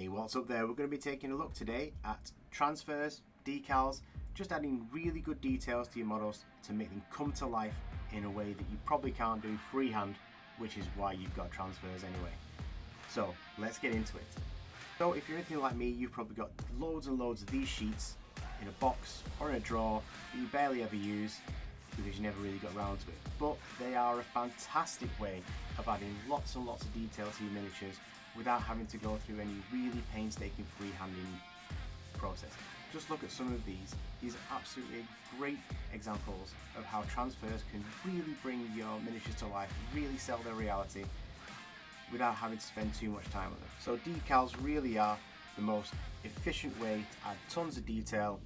Hey, what's up there? We're going to be taking a look today at transfers, decals, just adding really good details to your models to make them come to life in a way that you probably can't do freehand, which is why you've got transfers anyway. So let's get into it. So if you're anything like me, you've probably got loads and loads of these sheets in a box or in a drawer that you barely ever use because you never really got around to it. But they are a fantastic way of adding lots and lots of detail to your miniatures without having to go through any really painstaking freehanding process. Just look at some of these. These are absolutely great examples of how transfers can really bring your miniatures to life, really sell their reality without having to spend too much time on them. So decals really are the most efficient way to add tons of detail,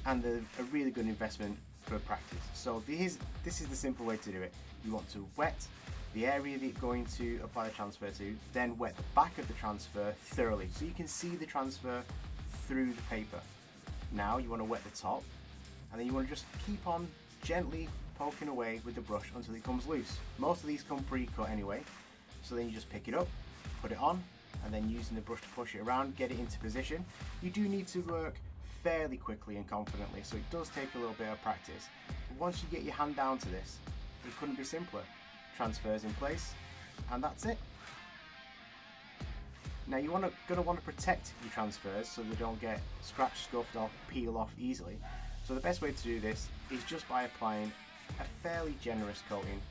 and they're a really good investment for practice. So this is the simple way to do it. You want to wet the area that you're going to apply the transfer to, then wet the back of the transfer thoroughly so you can see the transfer through the paper. Now you want to wet the top, and then you want to just keep on gently poking away with the brush until it comes loose. Most of these come pre-cut anyway, so then you just pick it up, put it on, and then using the brush to push it around, get it into position. You do need to work fairly quickly and confidently, so it does take a little bit of practice. But once you get your hand down to this, it couldn't be simpler. Transfers in place, and that's it. Now you're going to want to protect your transfers so they don't get scratched, scuffed, or peel off easily. So the best way to do this is just by applying a fairly generous coating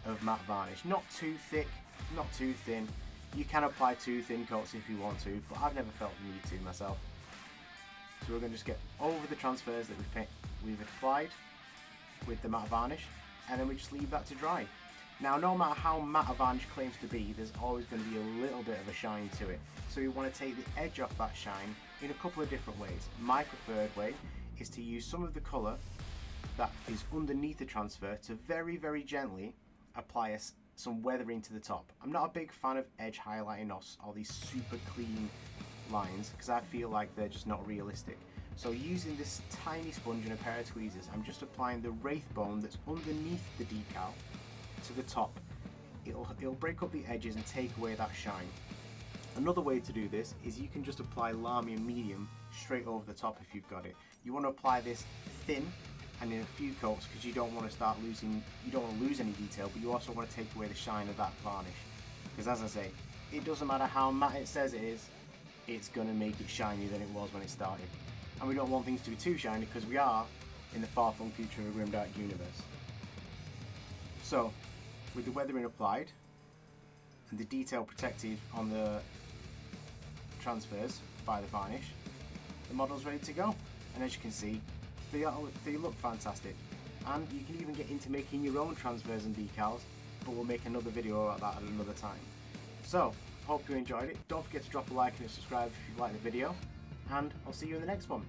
of matte varnish. Not too thick, not too thin. You can apply too thin coats if you want to, but I've never felt the need to myself. So we're going to just get over the transfers that we've applied with the matte varnish, and then we just leave that to dry. Now, no matter how matte a varnish claims to be, there's always going to be a little bit of a shine to it. So you want to take the edge off that shine in a couple of different ways. My preferred way is to use some of the colour that is underneath the transfer to very, very gently apply some weathering to the top. I'm not a big fan of edge highlighting or these super clean lines because I feel like they're just not realistic. So using this tiny sponge and a pair of tweezers, I'm just applying the wraith bone that's underneath the decal to the top. It'll break up the edges and take away that shine. Another way to do this is you can just apply Lamium medium straight over the top if you've got it. You want to apply this thin and in a few coats because you don't want to lose any detail, but you also want to take away the shine of that varnish. Because as I say, it doesn't matter how matte it says it is, it's going to make it shinier than it was when it started. And we don't want things to be too shiny because we are in the far-flung future of a grimdark universe. So, with the weathering applied and the detail protected on the transfers by the varnish, the model's ready to go. And as you can see, they look fantastic. And you can even get into making your own transfers and decals, but we'll make another video about that at another time. So, hope you enjoyed it. Don't forget to drop a like and subscribe if you like the video, and I'll see you in the next one.